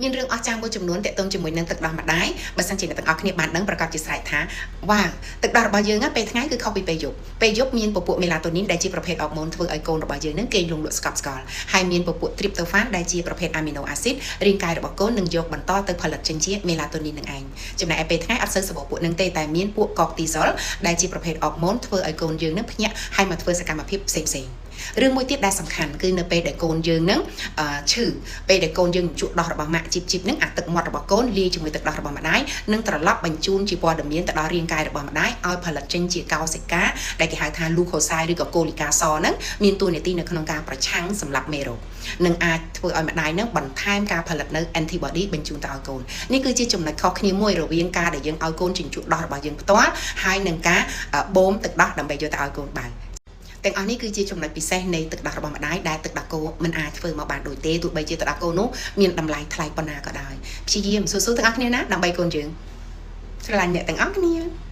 មានរឿងអស្ចារ្យមួយចំនួនទាក់ទងជាមួយនឹងទឹកដោះម្ដាយបើសិនជាអ្នកទាំងអស់គ្នាបានដឹងប្រកាសជាស្រែកថាវ៉ាទឹកដោះរបស់យើងពេលថ្ងៃគឺខុសពីពេលយប់ពេលយប់មានពពួកមេឡាតូនីនដែលជាប្រភេទអរម៉ូនធ្វើឲ្យកូនរបស់យើងនឹងគេងលង់លក់ស្កប់ស្កល់ហើយមានពពួកទ្រីបតូហ្វានដែលជាប្រភេទអាមីណូអាស៊ីតរាងកាយរបស់កូននឹងយកបន្តទៅផលិតចេញជាមេឡាតូនីននឹងឯងចំណែកឯពេលថ្ងៃអត់សូវសម្បូរពួកនឹងទេតែមានពួកកកទីសុលដែលជាប្រភេទអរម៉ូនធ្វើឲ្យកូនយើងនឹងភ្ញាក់ហើយមកធ្វើសកម្មភាពផ្សេងៗរឿងមួយទៀតដែលសំខាន់គឺនៅពេលដែលកូនយើងនឹងឈឺពេលដែលកូនយើងជក់ដោះរបស់ម៉ាក់ជីបនឹងអាទឹកមាត់របស់កូនលាយជាមួយទឹកដោះរបស់ម្ដាយនឹងត្រឡប់បញ្ជូនជាព័ត៌មានទៅដល់រាងកាយរបស់ម្ដាយឲ្យផលិតចេញជាកោសិកាដែលគេហៅថា leukocyte ឬក៏កូលីកាសហ្នឹងមានតួនាទីនៅក្នុងការប្រឆាំងសម្លាប់មេរោគនឹងអាចធ្វើឲ្យម្ដាយនឹងបន្ថែមការផលិតនៅ antibody បញ្ជូនទៅឲ្យកូននេះគឺជាចំណុចខុសគ្នាមួយរវាងការដែលយើងឲ្យកូនជញ្ជក់ដោះរបស់យើងផ្ទាល់ហើយនឹងការបូមទឹកដោះដើម្បីយកទៅឲ្យកូនបើទាំងអស់នេះគឺជាចំណុចពិសេសនៃទឹកដោះរបស់ម្ដាយដែលទឹកដោះគោមិនអាចធ្វើមកបានដូចទេទោះបីជាទឹកដោះគោនោះមានតម្លៃថ្លៃប៉ុណ្ណាក៏ដោយព្យាយាមស៊ូៗទាំងអស់គ្នាណាដើម្បីកូនយើងស្រឡាញ់អ្នកទាំងអស់គ្នា